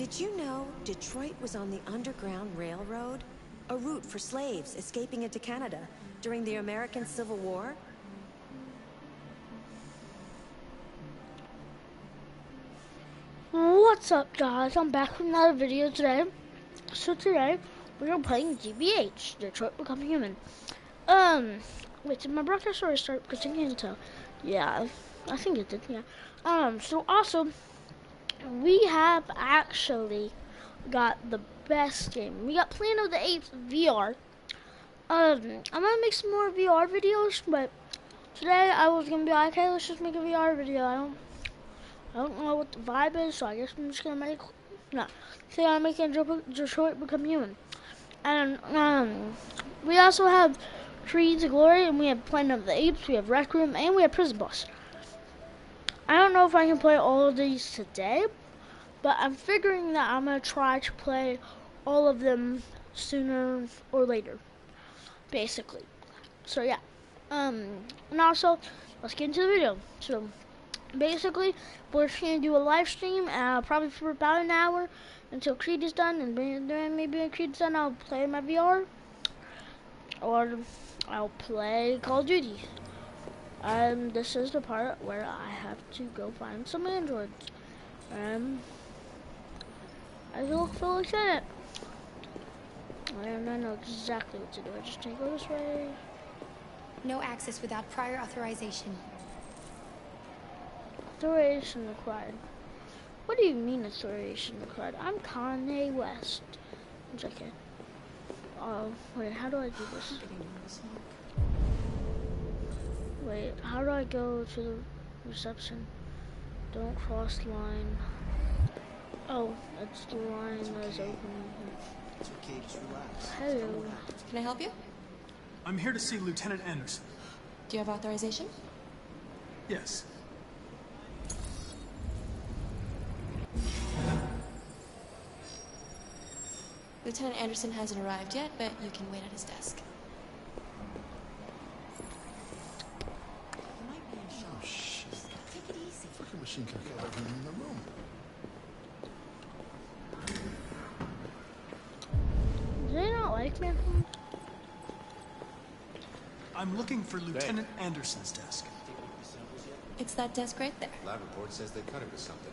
Did you know Detroit was on the Underground Railroad? A route for slaves escaping into Canada during the American Civil War? What's up, guys? I'm back with another video today. So today, we are playing DBH, Detroit Become Human. Wait, did my broadcast already start? Because I can't tell. Yeah, I think it did, yeah. So also, we have actually got the best game. We got Planet of the Apes VR. I'm gonna make some more VR videos, but today I was gonna be like, okay, let's just make a VR video. I don't know what the vibe is, so I guess I'm just gonna make. No, say I'm making Detroit Become Human, and we also have Tree to Glory, and we have Planet of the Apes, we have Rec Room, and we have Prison Bus. I don't know if I can play all of these today, but I'm figuring that I'm gonna try to play all of them sooner or later, basically. So yeah, and also let's get into the video. So. Basically, we're just going to do a live stream, probably for about an hour until Creed is done, and then maybe when Creed's done, I'll play my VR, or I'll play Call of Duty. This is the part where I have to go find some androids. I don't feel excited. And I know exactly what to do. I just need to go this way. No access without prior authorization. Authorization required. What do you mean authorization required? I'm Kanye West. Okay. Oh, wait, how do I do this? Wait, how do I go to the reception? Don't cross the line. Oh, it's the line that is open. It's okay, just relax. Hello. Can I help you? I'm here to see Lieutenant Anderson. Do you have authorization? Yes. Lieutenant Anderson hasn't arrived yet, but you can wait at his desk. Oh, shit. Take it easy. Fucking machine can kill everyone in the room. Do they not like me? I'm looking for Lieutenant Anderson's desk. It's that desk right there. Lab report says they cut it with something.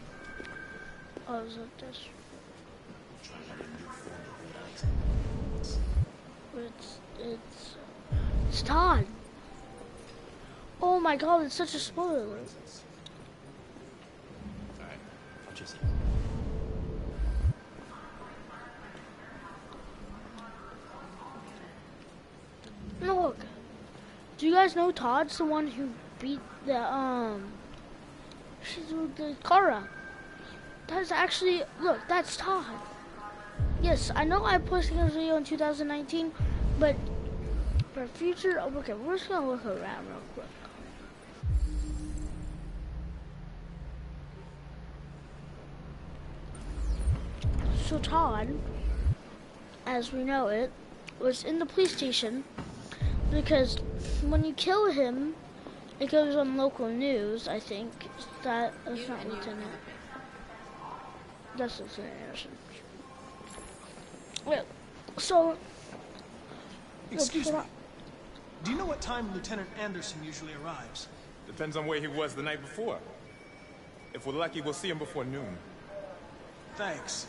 Oh, is it this? It's Todd. Oh my god, it's such a spoiler. Alright, I'll chase it. Look. Do you guys know Todd's the one who beat the Kara? That's actually, look, that's Todd. Yes, I know I posted this video in 2019, but for future, okay, we're just gonna look around real quick. So Todd, as we know it, was in the police station because when you kill him, it goes on local news, I think. That's not Lieutenant. That's Lieutenant Anderson. Wait, so... Excuse me. Do you know what time Lieutenant Anderson usually arrives? Depends on where he was the night before. If we're lucky, we'll see him before noon. Thanks.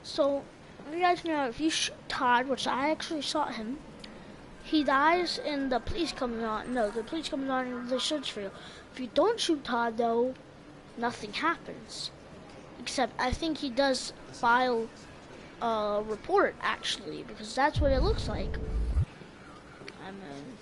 So, you guys know, if you shoot Todd, which I actually shot him, he dies and the police come on. No, the police come on and they search for you. If you don't shoot Todd, though, nothing happens. Except, I think he does file a report, actually, because that's what it looks like. I mean...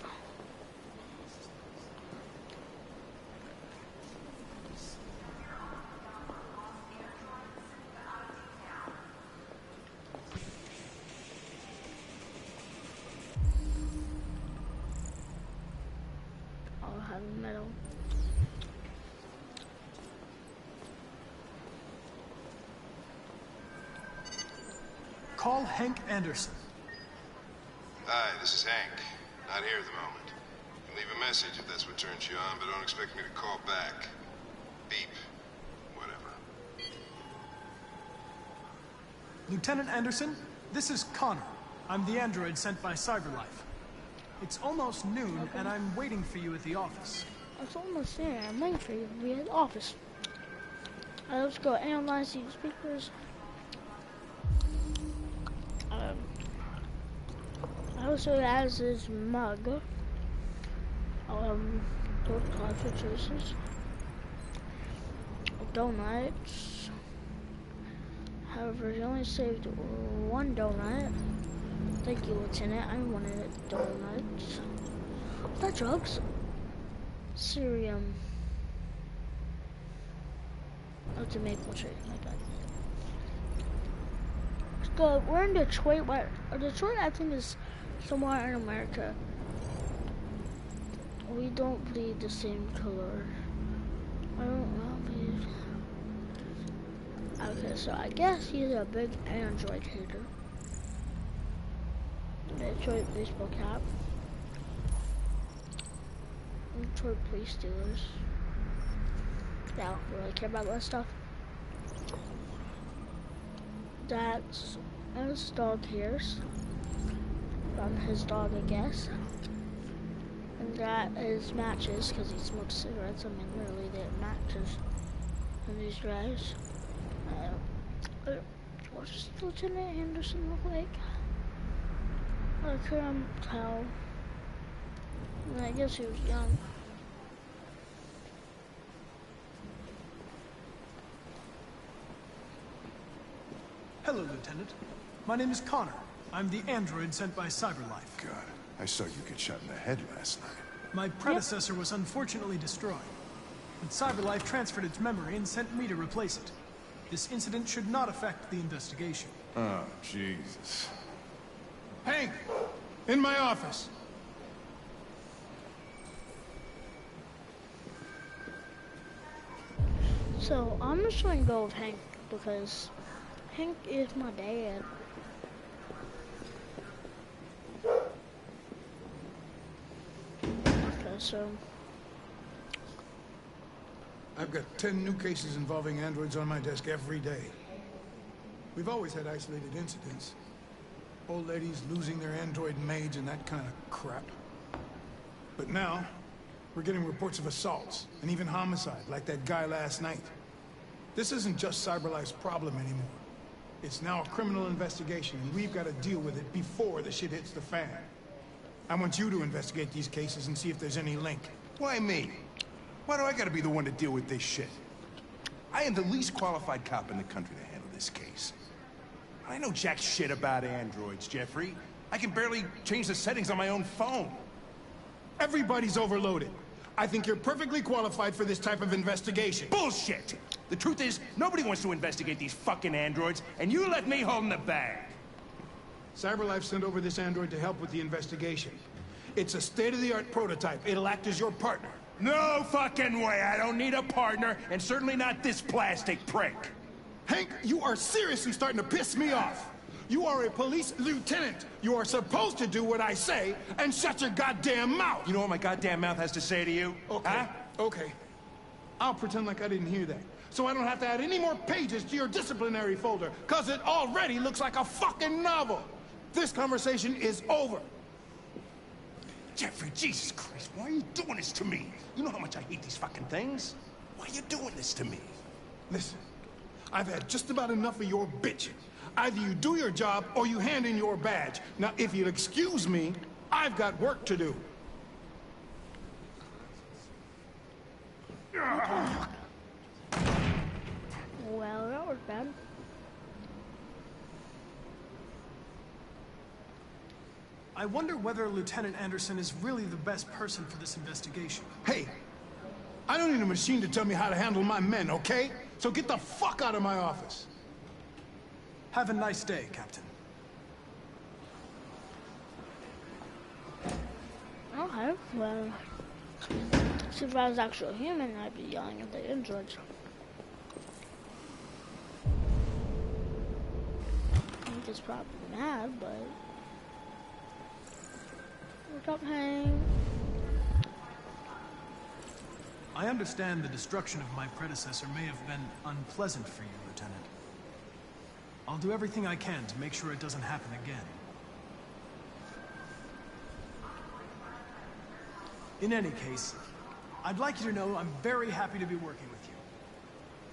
I'll have metal. Call Hank Anderson. Hi, this is Hank. Not here at the moment. Leave a message if that's what turns you on, but don't expect me to call back. Beep. Whatever. Lieutenant Anderson, this is Connor. I'm the android sent by CyberLife. It's almost noon, and I'm waiting for you at the office. It's almost there. I'm waiting for you to be at the office. Let's go analyze these speakers. Also has this mug. Those cartridges. Donuts. However, he only saved one donut. Thank you, Lieutenant. I wanted donuts. Is that drugs? Cerium. Oh, it's a maple tree. My bad. Let's go. We're in Detroit. Detroit, I think, is somewhere in America. We don't bleed the same color. I don't know. Okay, so I guess he's a big android hater. Detroit baseball cap. Detroit Police Steelers. Yeah, I don't really care about that stuff. That's his dog hairs. From his dog, I guess. And that is matches, because he smokes cigarettes. I mean, literally, they have matches in these guys. What does Lieutenant Anderson look like? I couldn't tell. I guess he was young. Hello, Lieutenant. My name is Connor. I'm the android sent by CyberLife. God, I saw you get shot in the head last night. My predecessor was unfortunately destroyed, but CyberLife transferred its memory and sent me to replace it. This incident should not affect the investigation. Oh, Jesus. Hank! In my office! So, I'm just gonna go with Hank, because Hank is my dad. Okay, so... I've got 10 new cases involving androids on my desk every day. We've always had isolated incidents. Old ladies losing their android maids and that kind of crap. But now, we're getting reports of assaults, and even homicide, like that guy last night. This isn't just CyberLife's problem anymore. It's now a criminal investigation, and we've got to deal with it before the shit hits the fan. I want you to investigate these cases and see if there's any link. Why me? Why do I gotta be the one to deal with this shit? I am the least qualified cop in the country to handle this case. I know jack shit about androids, Jeffrey. I can barely change the settings on my own phone. Everybody's overloaded. I think you're perfectly qualified for this type of investigation. Bullshit! The truth is, nobody wants to investigate these fucking androids, and you let me hold the bag. CyberLife sent over this android to help with the investigation. It's a state-of-the-art prototype. It'll act as your partner. No fucking way! I don't need a partner, and certainly not this plastic prick. Hank, you are seriously starting to piss me off. You are a police lieutenant. You are supposed to do what I say and shut your goddamn mouth. You know what my goddamn mouth has to say to you? Okay, huh? okay. I'll pretend like I didn't hear that. So I don't have to add any more pages to your disciplinary folder, because it already looks like a fucking novel. This conversation is over. Jeffrey, Jesus Christ, why are you doing this to me? You know how much I hate these fucking things. Why are you doing this to me? Listen, I've had just about enough of your bitching. Either you do your job or you hand in your badge. Now, if you'll excuse me, I've got work to do. Well, that was bad. I wonder whether Lieutenant Anderson is really the best person for this investigation. Hey, I don't need a machine to tell me how to handle my men, okay? So get the fuck out of my office. Have a nice day, Captain. Okay, well, if I was actually human, I'd be yelling at the androids. I think it's probably mad, but... What's up, Hank? I understand the destruction of my predecessor may have been unpleasant for you, Lieutenant. I'll do everything I can to make sure it doesn't happen again. In any case, I'd like you to know I'm very happy to be working with you.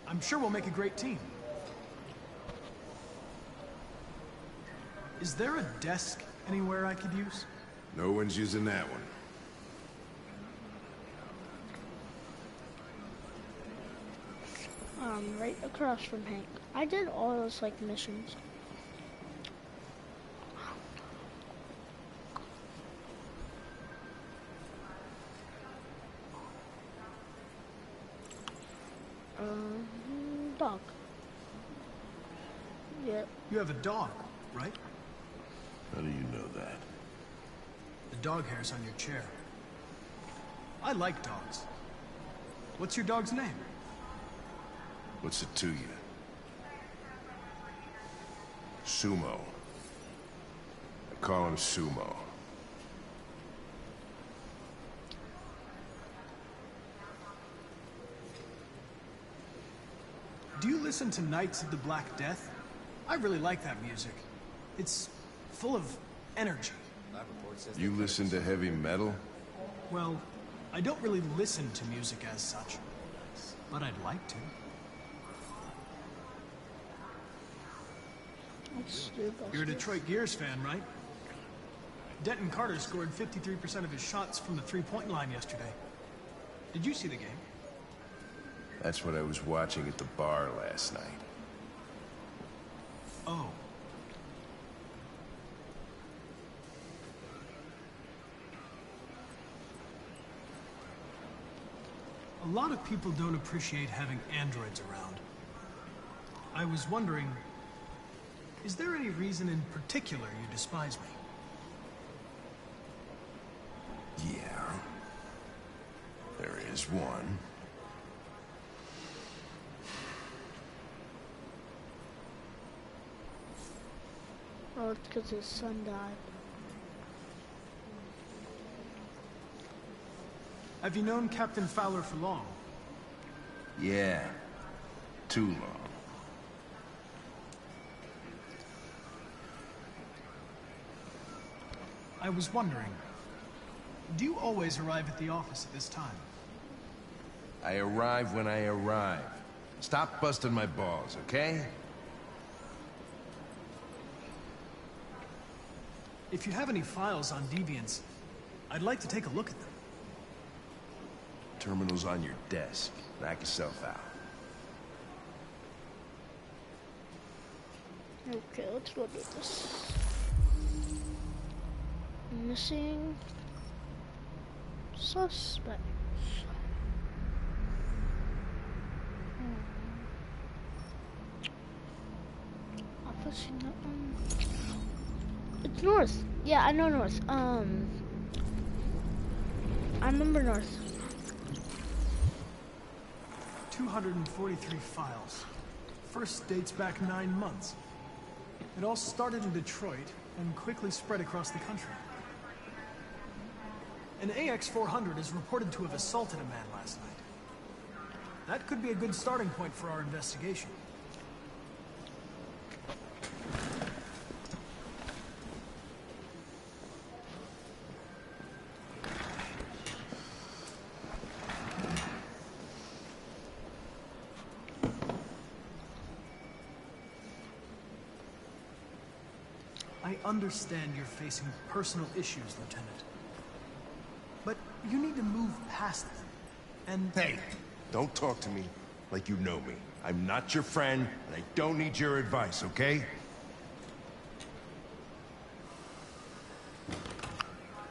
I'm sure we'll make a great team. Is there a desk anywhere I could use? No one's using that one. Right across from Hank. I did all those, like, missions. Dog. Yep. You have a dog, right? How do you know that? The dog hair's on your chair. I like dogs. What's your dog's name? What's it to you? Sumo. I call him Sumo. Do you listen to Knights of the Black Death? I really like that music. It's full of energy. You listen to heavy metal? Well, I don't really listen to music as such, but I'd like to. You're a Detroit Gears fan, right? Denton Carter scored 53% of his shots from the three-point line yesterday. Did you see the game? That's what I was watching at the bar last night. Oh. A lot of people don't appreciate having androids around. I was wondering, is there any reason in particular you despise me? Yeah. There is one. Oh, it's because his son died. Have you known Captain Fowler for long? Yeah. Too long. I was wondering, do you always arrive at the office at this time? I arrive when I arrive. Stop busting my balls, okay? If you have any files on Deviants, I'd like to take a look at them. Terminal's on your desk. Knock yourself out. Okay, let's go do this. Missing suspects. Office in that one. It's North. Yeah, I know North. I remember North. 243 files. First dates back 9 months. It all started in Detroit and quickly spread across the country. An AX-400 is reported to have assaulted a man last night. That could be a good starting point for our investigation. I understand you're facing personal issues, Lieutenant. But you need to move past them. And... Hey, don't talk to me like you know me. I'm not your friend, and I don't need your advice, okay?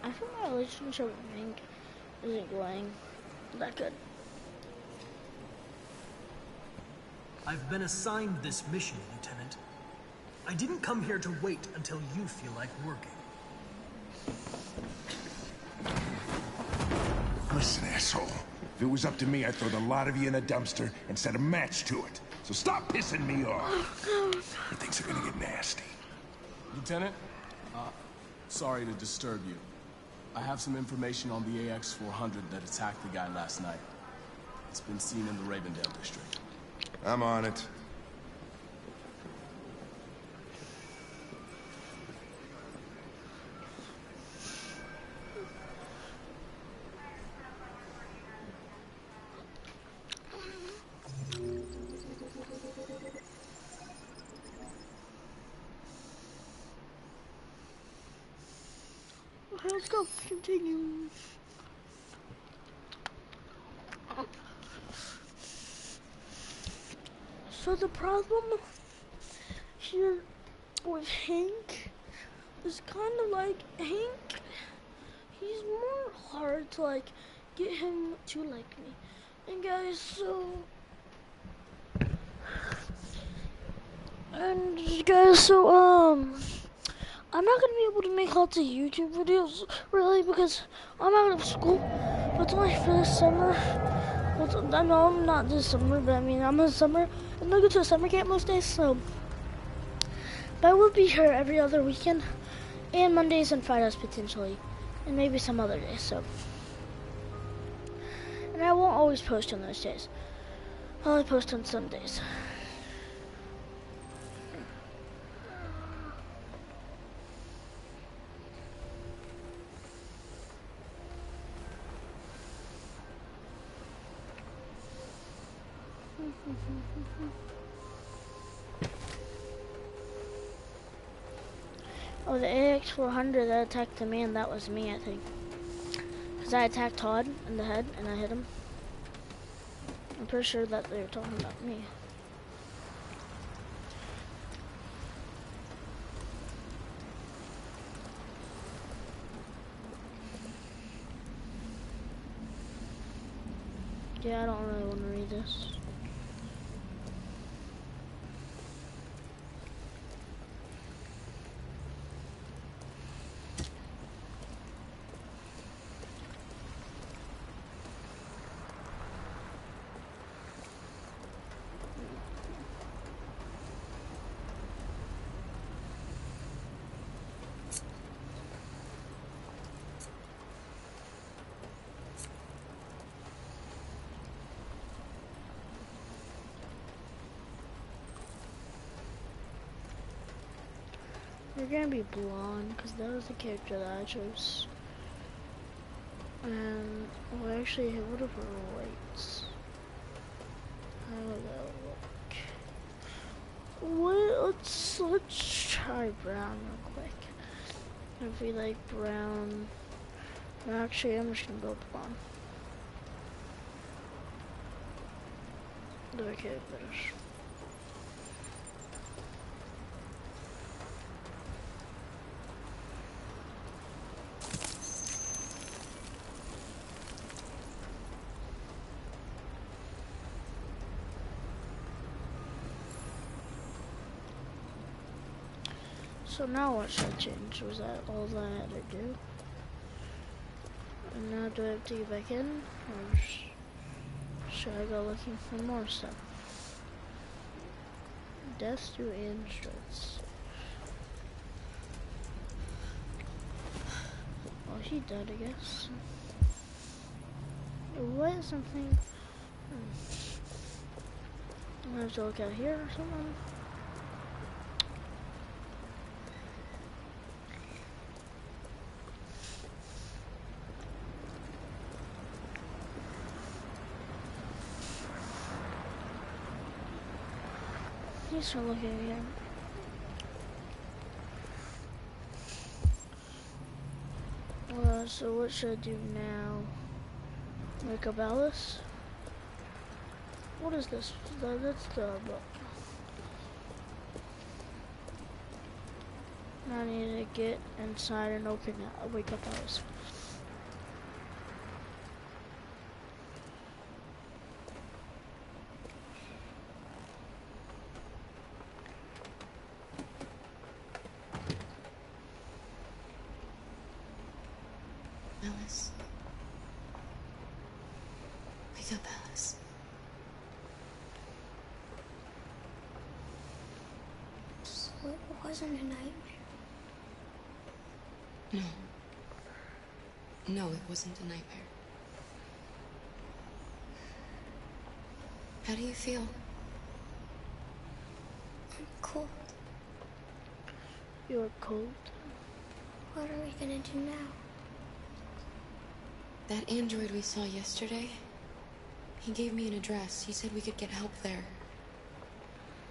I think my relationship with Hank isn't going that good. I've been assigned this mission, Lieutenant. I didn't come here to wait until you feel like working. Listen, asshole. If it was up to me, I'd throw the lot of you in a dumpster and set a match to it. So stop pissing me off. Or things are gonna get nasty. Lieutenant, sorry to disturb you. I have some information on the AX-400 that attacked the guy last night. It's been seen in the Ravendale district. I'm on it. Okay, let's go. Continue. So the problem here with Hank is kind of like Hank. He's more hard to like get him to like me. And guys, I'm not gonna be able to make lots of YouTube videos really because I'm out of school. But it's only for this summer. Well, I know I'm not this summer, but I mean I'm in summer. And I go to a summer camp most days, so. But I will be here every other weekend, and Mondays and Fridays potentially, and maybe some other days. So. And I won't always post on those days. I'll only post on some days. Oh, the AX-400 that attacked the man, that was me, I think. Because I attacked Todd in the head, and I hit him. I'm pretty sure that they were talking about me. Yeah, I don't really want to read this. You're gonna be blonde, because that was the character that I chose. And, well actually, what if we're whites? How would that look? Well, let's try brown real quick. If we like brown, no, actually I'm just gonna go blonde. Okay, finish. So now what should I change? Was that all that I had to do? And now do I have to get back in? Or should I go looking for more stuff? Death to androids. Oh, he died, I guess. What is something? I'm gonna have to look out here or something. Let's start looking again. So what should I do now? Wake up Alice? What is this? That's the book. Now I need to get inside and open it. Wake up Alice. Alice. Wake up, Alice. So it wasn't a nightmare? No. No, it wasn't a nightmare. How do you feel? I'm cold. You're cold. What are we gonna do now? That android we saw yesterday, he gave me an address. He said we could get help there.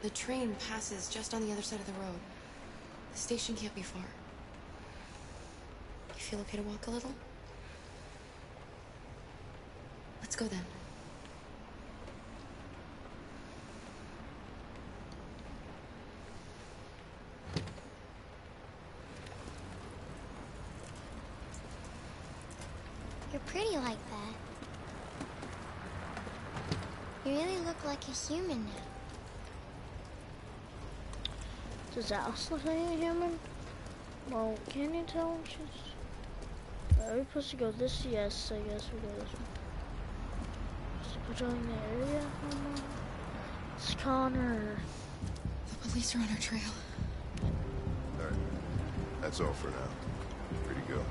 The train passes just on the other side of the road. The station can't be far. You feel okay to walk a little? Let's go then. You're pretty like that. You really look like a human now. Does Alice look like a human? Well, can you tell she's... Are we supposed to go this? Yes, I guess we go this one. Patrolling the area? It's Connor. The police are on our trail. Alright. That's all for now. Free to go.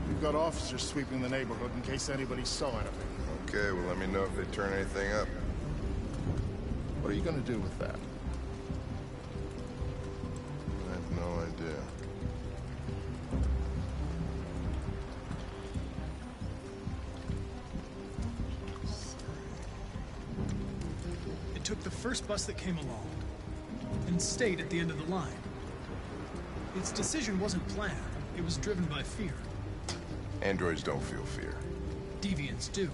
We've got officers sweeping the neighborhood in case anybody saw anything. Okay, well let me know if they turn anything up. What are you gonna do with that? I have no idea. It took the first bus that came along and stayed at the end of the line. Its decision wasn't planned. It was driven by fear. Androids don't feel fear. Deviants do.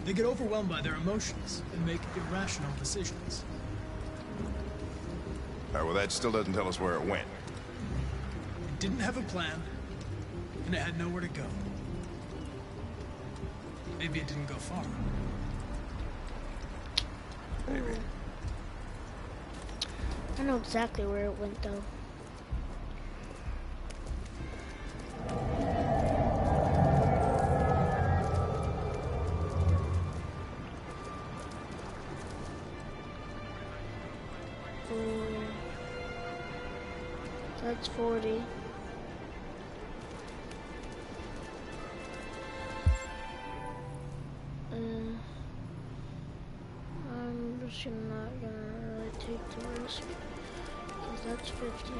They get overwhelmed by their emotions and make irrational decisions. Alright, well that still doesn't tell us where it went. It didn't have a plan, and it had nowhere to go. Maybe it didn't go far. Maybe. I know exactly where it went, though. That's 40. I'm just not gonna really take the risk, because that's 50.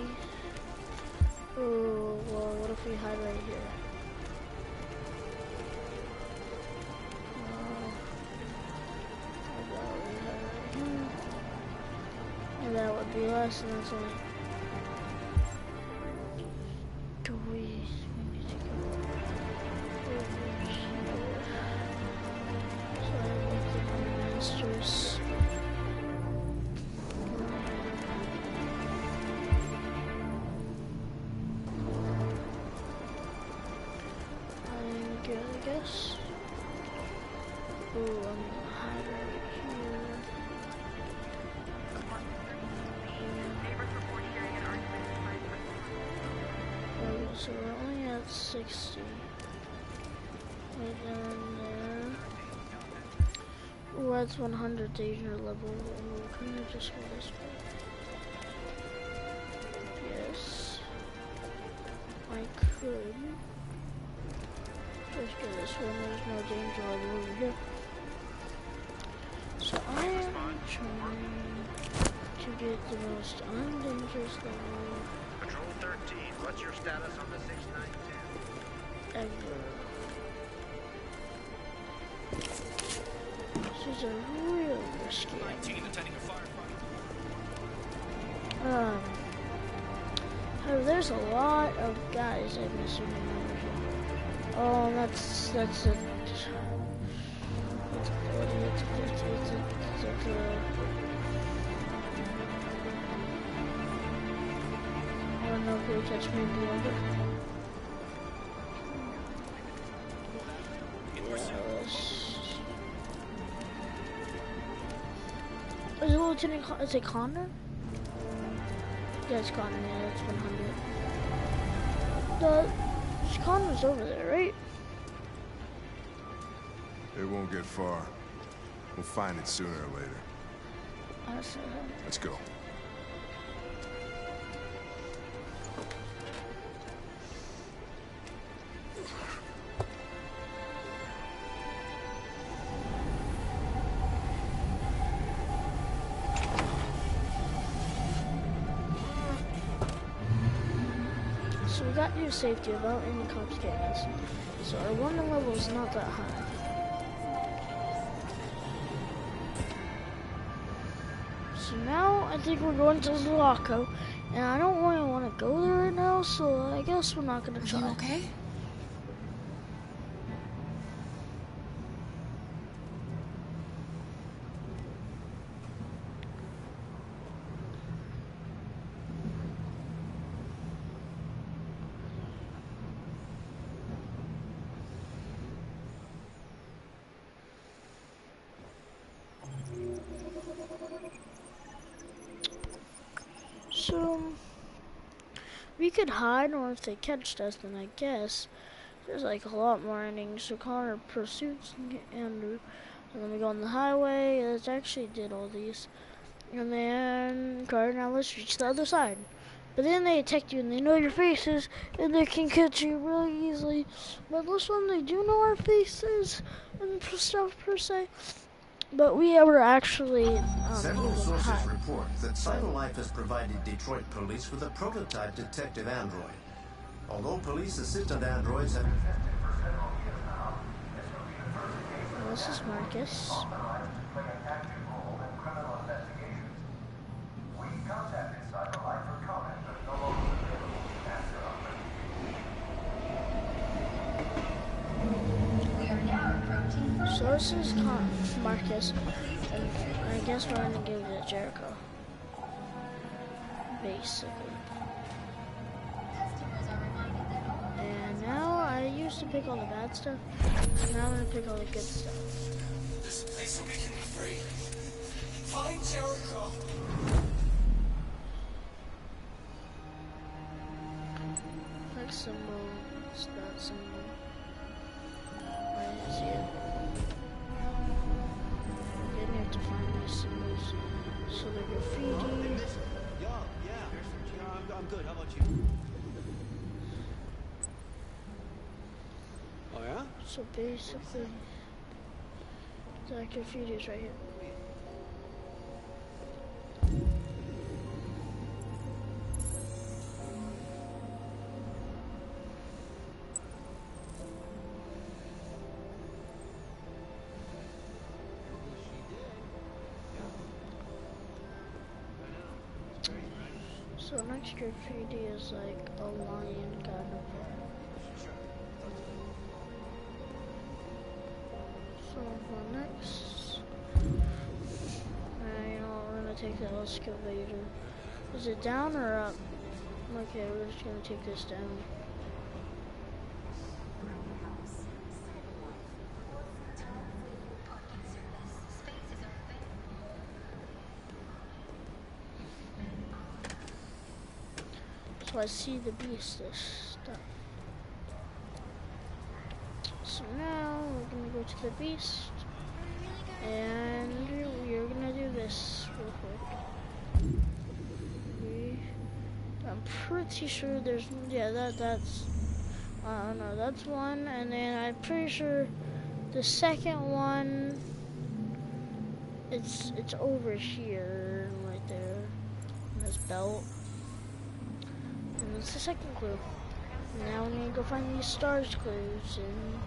Oh, well, what if we hide right here? How about we hide right here? And that would be less, and that's only... Do we need to go over here? So I make the masters. I'm good, I guess. Ooh, I'm gonna hide right here. Okay, so we're only at 60. Right down there. Ooh, that's 100 danger level. Ooh, can I just go this way? Yes. I could. Just go this way, there's no danger level over here. So I am trying to get the most undangerous level. Patrol 13, what's your status on the 692? Ever. This is a real risky. 19, attending a firefight. Oh, there's a lot of guys I'm missing in over here. Oh, that's a 40, it's a 50, it's a I don't know who will catch me below it. Is it Lieutenant is it Connor? Yeah, it's Connor, yeah, that's 100. Connor's over there, right? It won't get far. We'll find it sooner or later. Let's go. forgot to use safety without any cops getting us. So our warning level is not that high. So now I think we're going to Zulaco, and I don't really want to go there right now, so I guess we're not going to try. Are you okay? So we could hide, or if they catch us, then I guess there's like a lot more endings. So Connor pursues Andrew, and then we go on the highway. Let's actually did all these, and then Connor, now let's reach the other side. But then they detect you and they know your faces, and they can catch you really easily. But this one, they do know our faces and stuff per se. But we were actually Several sources report that CyberLife has provided Detroit police with a prototype detective android. Although police assistant androids have... This is Marcus. So this is Marcus, and I guess we're gonna give it to Jericho. Basically. And now I used to pick all the bad stuff, and now I'm gonna pick all the good stuff. This place will make him free. Find Jericho. Like symbols, that symbol. Where is it? Again, you have to find these symbols. So they're graffiti. Yeah, I'm good. How about you? Oh yeah? So basically, that graffiti is right here. So next graffiti is like a lion kind of. So for next, you know, we're gonna take the excavator. Is it down or up? Okay, we're just gonna take this down. So I see the beast, this stuff. So now we're gonna go to the beast, and we're gonna do this real quick. I'm pretty sure there's, yeah, that's, I don't know, that's one, and then I'm pretty sure the second one, it's over here, right there, in this belt. And that's the second clue. Now we're gonna go find these stars clues, and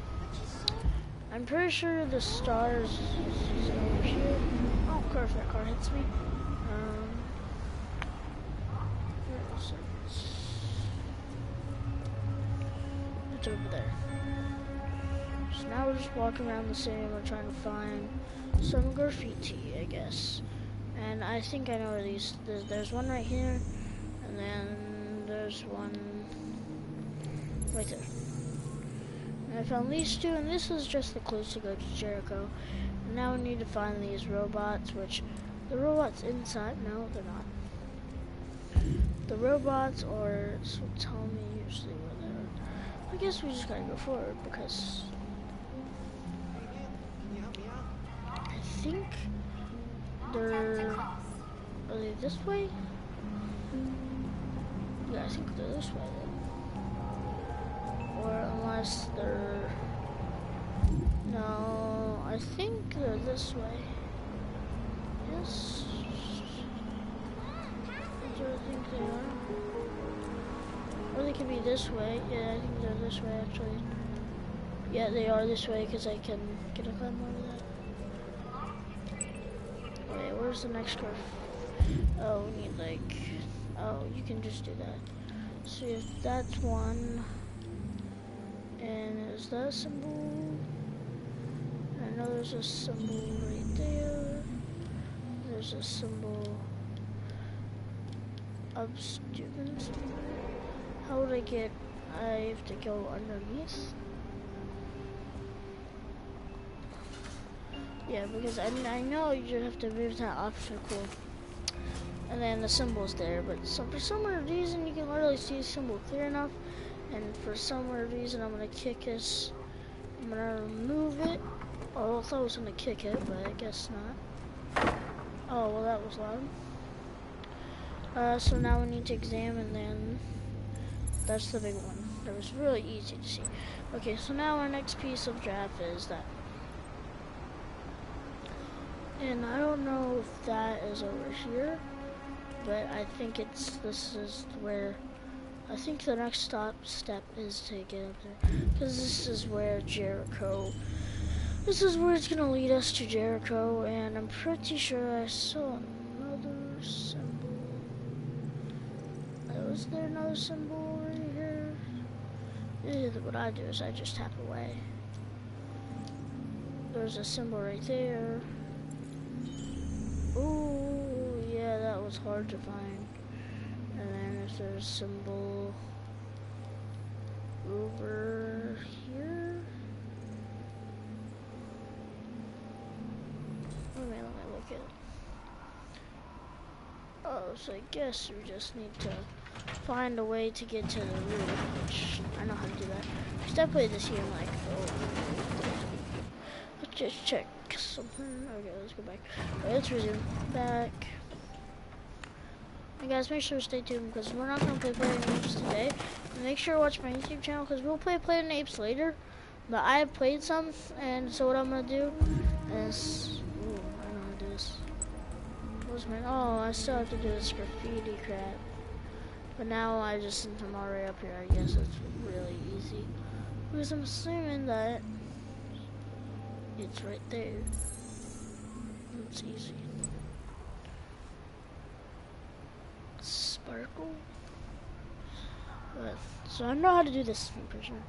I'm pretty sure the stars is over here. Oh, of course that car hits me. Where is it? It's over there. So now we're just walking around the city and we're trying to find some graffiti, I guess. And I think I know where these, there's one right here, and then there's one right there. And I found these two, and this is just the clues to go to Jericho. And now we need to find these robots, which the robots inside, no, they're not. The robots are, so tell me usually where they're. I guess we just gotta go forward because I think they're, are they this way? Yeah, I think they're this way then. Or unless they're, no, I think they're this way. Yes. What do I think they are? Or they could be this way. Yeah, I think they're this way actually. Yeah, they are this way because I can get a climb over that. Wait, where's the next curve? Oh, we need like, oh, you can just do that. So if that's one, and is that a symbol? I know there's a symbol right there. There's a symbol of students. How would I get? I have to go underneath. Yeah, because I know you have to move that obstacle. And then the symbol's there, but for some weird reason you can literally see the symbol clear enough. And for some weird reason I'm gonna kick this. I'm gonna remove it. Oh, I thought I was gonna kick it, but I guess not. Oh, well that was loud. So now we need to examine then. That's the big one. That was really easy to see. Okay, so now our next piece of draft is that. And I don't know if that is over here, but I think this is where, I think the next step is to get up there. Because this is where Jericho, this is where it's going to lead us to Jericho, and I'm pretty sure I saw another symbol. Was there another symbol right here? What I do is I just tap away. There's a symbol right there. Ooh, yeah, that was hard to find. And then if there's a symbol over here. Let me look at it. Oh, so I guess we just need to find a way to get to the roof, which I know how to do that. Because I played this game like, oh. Let's just check something. Okay, let's go back. Right, let's resume. Back. And guys, make sure to stay tuned because we're not going to play Planet Apes today. And make sure to watch my YouTube channel because we'll play Planet Apes later. But I have played some, and so what I'm going to do is, ooh, I know how to do this. What's my, oh, I still have to do this graffiti crap. But now since I'm already up here, I guess it's really easy. Because I'm assuming that it's right there. It's easy. Sparkle. But, so I know how to do this, I'm pretty sure.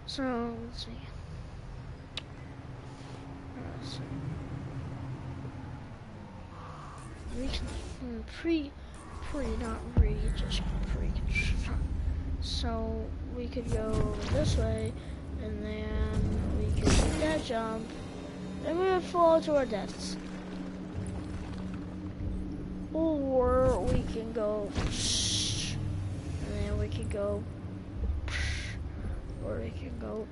So, let's see. We can not read, just pre. So we could go this way, and then we could do that jump, and we would fall to our deaths. Or we can go, and then we can go, or we can go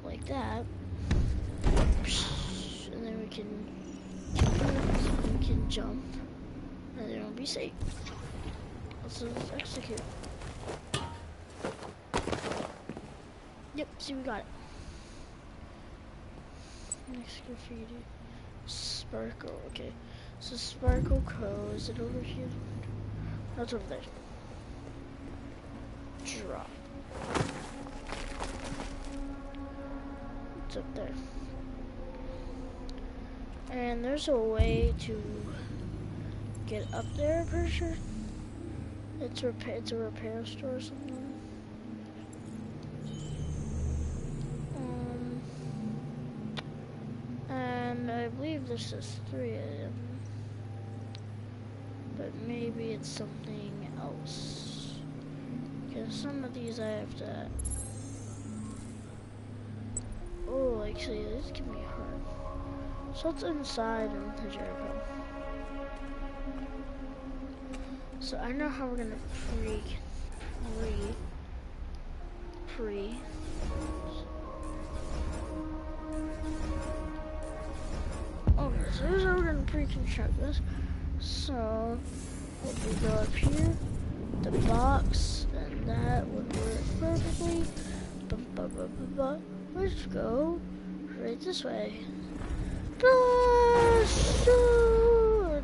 like that, and then we can jump. And then it'll be safe. Let's execute. Yep, see, we got it. Next graffiti. Sparkle, okay. So Sparkle Co. Is it over here? No, it's over there. Drop. It's up there. And there's a way to get up there, I'm pretty sure. It's a repair store or something. And I believe this is 3 of them. But maybe it's something else. Because some of these I have to... Oh, actually, this can be hard. So it's inside of the Jericho. So I know how we're gonna okay, so here's how we're gonna pre-construct this. So if we go up here, the box, and that would work perfectly. Let's go right this way.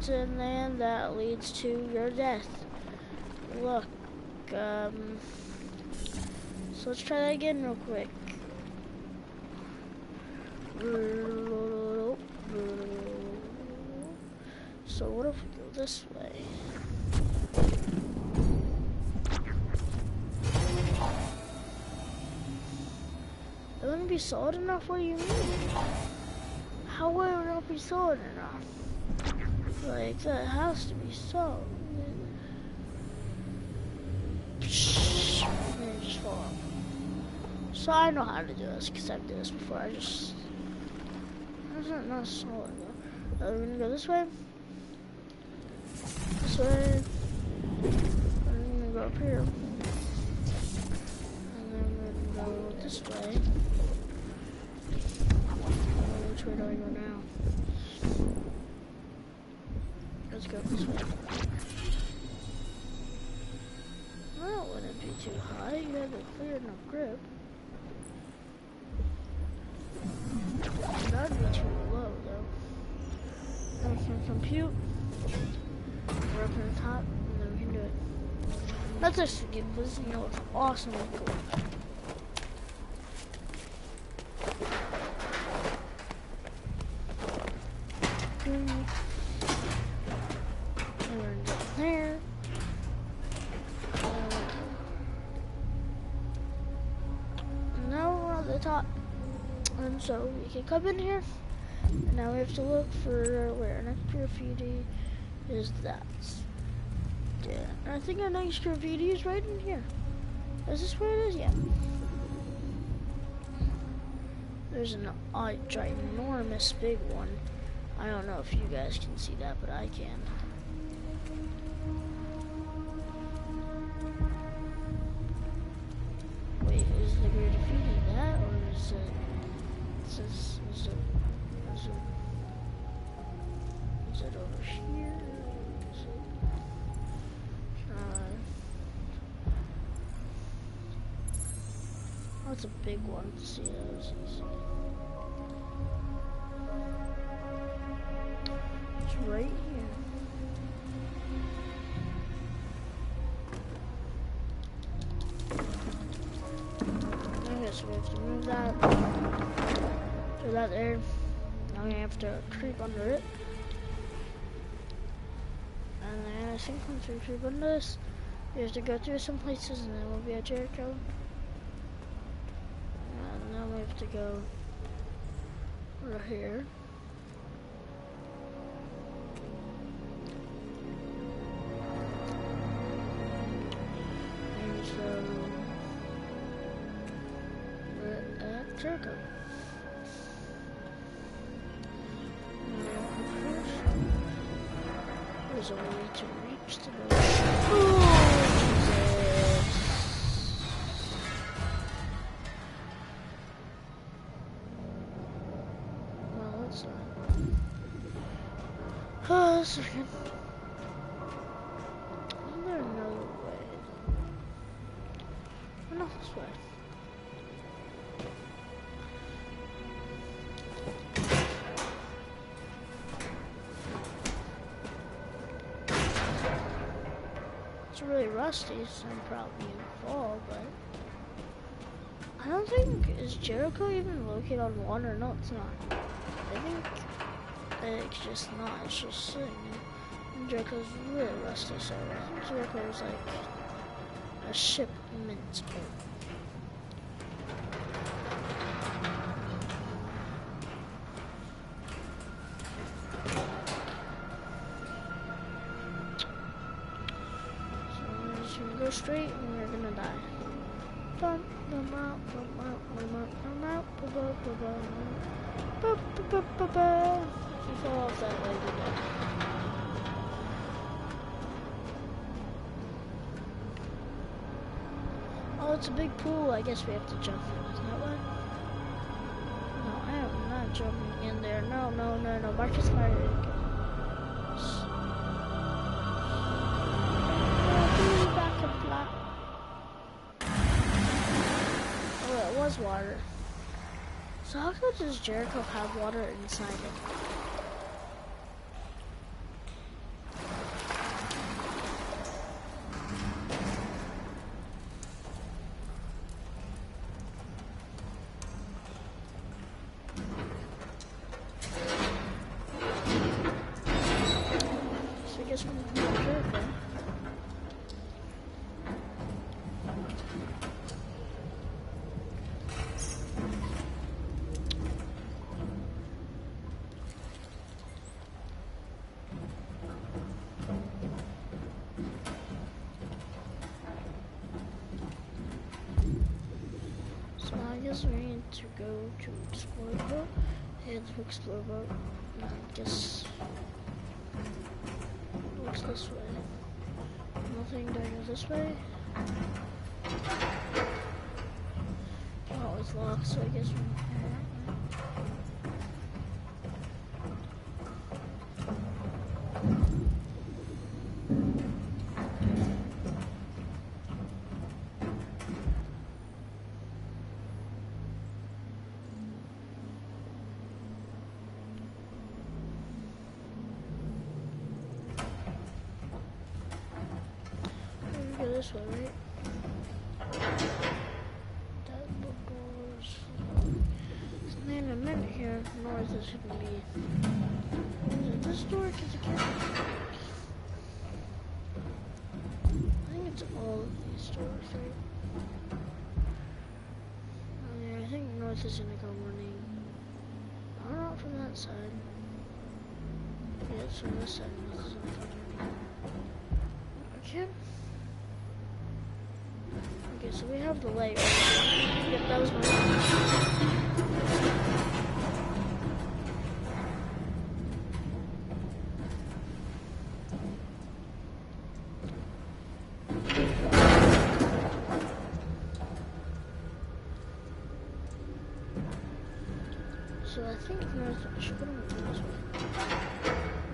And then that leads to your death. Look, So let's try that again real quick. So what if we go this way? It wouldn't be solid enough? What do you mean? How would it not be solid enough? Like, that has to be solid. And then just fall off. So I know how to do this because I've done this before. That's not solid though. We're gonna go this way. This way. And then we're gonna go up here. And then we're gonna go this way. Which way do I go now? Let's go this way. Well, that wouldn't be too high. You have a clear enough grip. That'd be too low, though. Then we can compute. We're up on the top, and then we can do it. Let's just get this, you know, it's awesome and cool. And we're gonna get there. And now we're on the top. And so we can come in here. And now we have to look for where our next graffiti is that. Yeah. And I think our next graffiti is right in here. Is this where it is? Yeah. There's an ginormous big one. I don't know if you guys can see that, but I can. Wait, is the graffiti that, or is it? Is it over here? Is it? Oh, it's a big one. See, that was easy. It's right here. Okay, so we have to move that. Throw that there. Now we have to creep under it. And then I think once we creep under this, we have to go through some places and then we'll be at Jericho. And then we have to go over here. And so we're at Jericho. There's a way to reach the boat. Oh, Jesus. Well, that's not. Oh, that's not good. Isn't there another way? Oh, no, this way. It's really rusty, so I'm probably gonna fall, but I don't think, is Jericho even located on water? No, it's not. I think it's just not, it's just sitting there. And Jericho's really rusty, so I think Jericho is like a shipment's boat. Go straight and we're gonna die. If you fall off that way, you die. Oh, it's a big pool. I guess we have to jump in. Is that what? No, I am not jumping in there. No. Marcus Myrick. Water. So how come does Jericho have water inside it? guess we need to go to explore boat. Head to explore boat. I guess looks this way. Nothing going this way. Oh, it's locked, so I guess we're go this way, right? That book goes something in a minute here. North it shouldn't be. Is it this door? Cause it can't. I think it's all of these doors, right? Oh yeah, I think north is gonna go running. Not from that side. Yeah, it's from this side. North is gonna go running. Okay. Okay, so we have the light right here. Yep, that was my So I think north should go this way.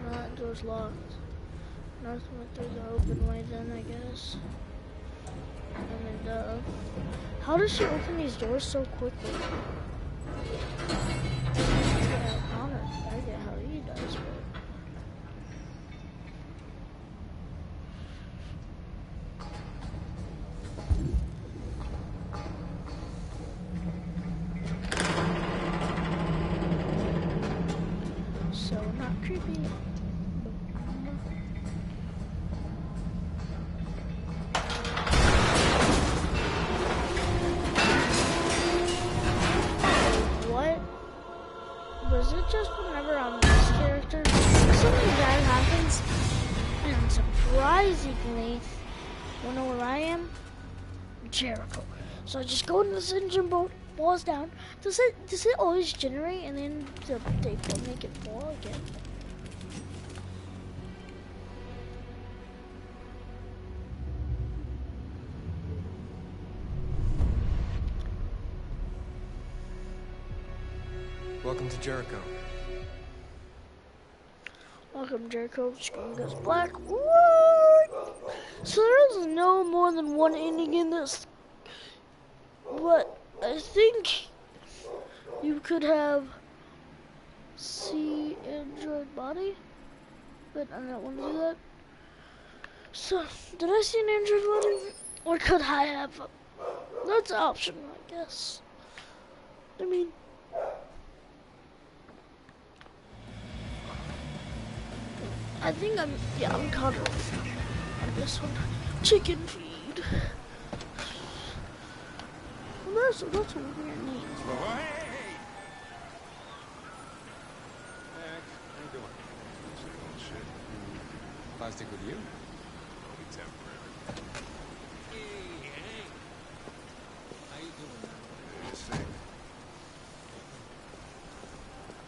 No, that door's locked. North went through the open way then, I guess. And how does she open these doors so quickly? Yeah, Connor, I get how he does, but so not creepy. Was it just whenever I'm this character, something bad happens, and surprisingly, you know where I am? Jericho. So I just go into this engine boat, falls down. Does it always generate and then they make it fall again? Welcome to Jericho. Welcome, Jericho. Screen goes black. What? So there's no more than one ending in this. But I think you could have see android body. But I don't want to do that. So, did I see an android body? Or could I have? That's an option, I guess. I mean, I think I'm caught up on this one. Chicken feed. Well, that's what we're gonna need. Whoa, hey! Mac, how you doing? Shit. If I stick with you, I'll be temporary. Hey. How you doing, man? Yeah, sick.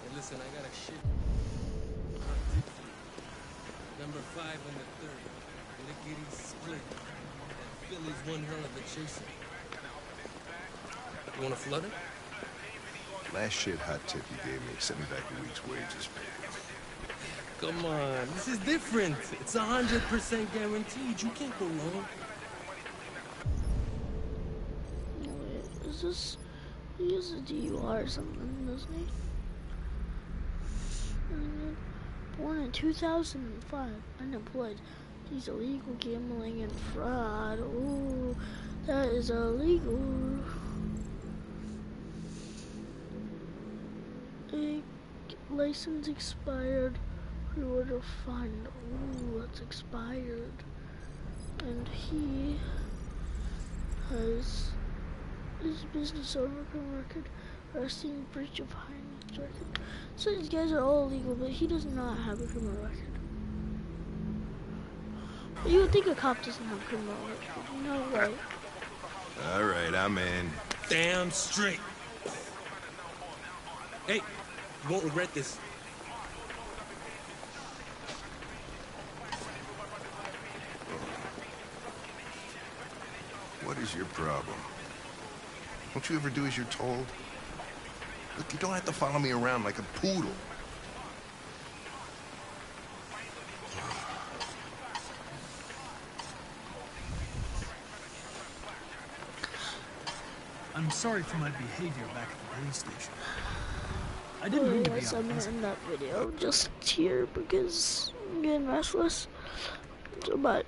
Hey, listen, I got a shit. Number 5 and the 30. Lickety split. That Philly's one hell of a chaser. You wanna flood it? Last shit hot tip you gave me sent me back a week's wages. Come on, this is different. It's 100% guaranteed. You can't go wrong. Wait, is this? He has a DUI or something, doesn't he? Born in 2005, unemployed. He's illegal gambling and fraud. Ooh, that is illegal. License expired. Pre-order fund. Ooh, that's expired. And he has his business owner record. Arresting breach of finance record. So these guys are all illegal, but he does not have a criminal record. You would think a cop doesn't have a criminal record. No way. All right, I'm in. Damn straight. Hey, you won't regret this. What is your problem? Don't you ever do as you're told? Look, you don't have to follow me around like a poodle. I'm sorry for my behavior back at the police station. I didn't mean to be I'm gonna unpleasant. end that video just here because I'm getting restless. So bye.